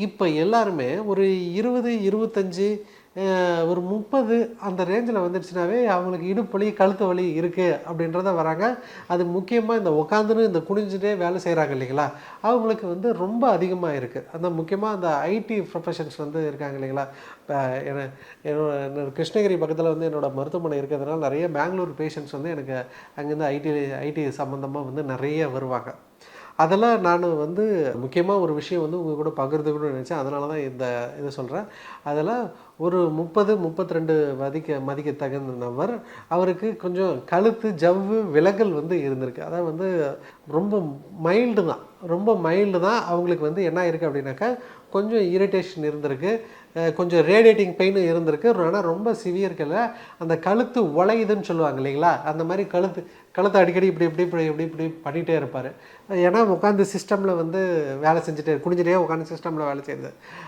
இப்போ எல்லாருமே ஒரு 20, 25 ஒரு 30 அந்த ரேஞ்சில் வந்துடுச்சுனாவே அவங்களுக்கு இடுப்பு வலி, கழுத்து வலி இருக்குது அப்படின்றத வராங்க. அது முக்கியமாக இந்த உட்காந்துன்னு இந்த குனிஞ்சுட்டே வேலை செய்கிறாங்க இல்லைங்களா, அவங்களுக்கு வந்து ரொம்ப அதிகமாக இருக்குது. அந்த முக்கியமாக அந்த ஐடி ப்ரொஃபஷன்ஸ் வந்து இருக்காங்க இல்லைங்களா. இப்போ என்னோட கிருஷ்ணகிரி பக்கத்தில் வந்து என்னோடய மருத்துவமனை இருக்கிறதுனால நிறைய பெங்களூர் பேஷண்ட்ஸ் வந்து எனக்கு அங்கேருந்து ஐடி சம்மந்தமாக வந்து நிறைய வருவாங்க. அதெல்லாம் நான் வந்து முக்கியமாக ஒரு விஷயம் வந்து உங்கள் கூட பகிர்ந்துக்கணும்னு நினச்சேன். அதனால தான் இந்த இதை சொல்கிறேன். அதெல்லாம் ஒரு 30, 32 மதிக்கத்தகுந்த நபர். அவருக்கு கொஞ்சம் கழுத்து, ஜவ்வு விலகல் வந்து இருந்திருக்கு. அதாவது வந்து ரொம்ப மைல்டு தான். ரொம்ப மைல்டு தான். அவங்களுக்கு வந்து என்ன ஆயிருக்கு அப்படின்னாக்கா, கொஞ்சம் இரிட்டேஷன் இருந்திருக்கு. கொஞ்சம் ரேடியேட்டிங் பெயினும் இருந்திருக்கு. ஆனால் ரொம்ப சிவியருக்கு இல்லை. அந்த கழுத்து உழையுதுன்னு சொல்லுவாங்க இல்லைங்களா, அந்த மாதிரி கழுத்தை அடிக்கடி இப்படி இப்படி இப்படி இப்படி இப்படி பண்ணிகிட்டே இருப்பார். ஏன்னா உட்காந்து சிஸ்டமில் வந்து வேலை செஞ்சுட்டு குனிஞ்சிட்டே உட்காந்து சிஸ்டமில் வேலை செய்யுது.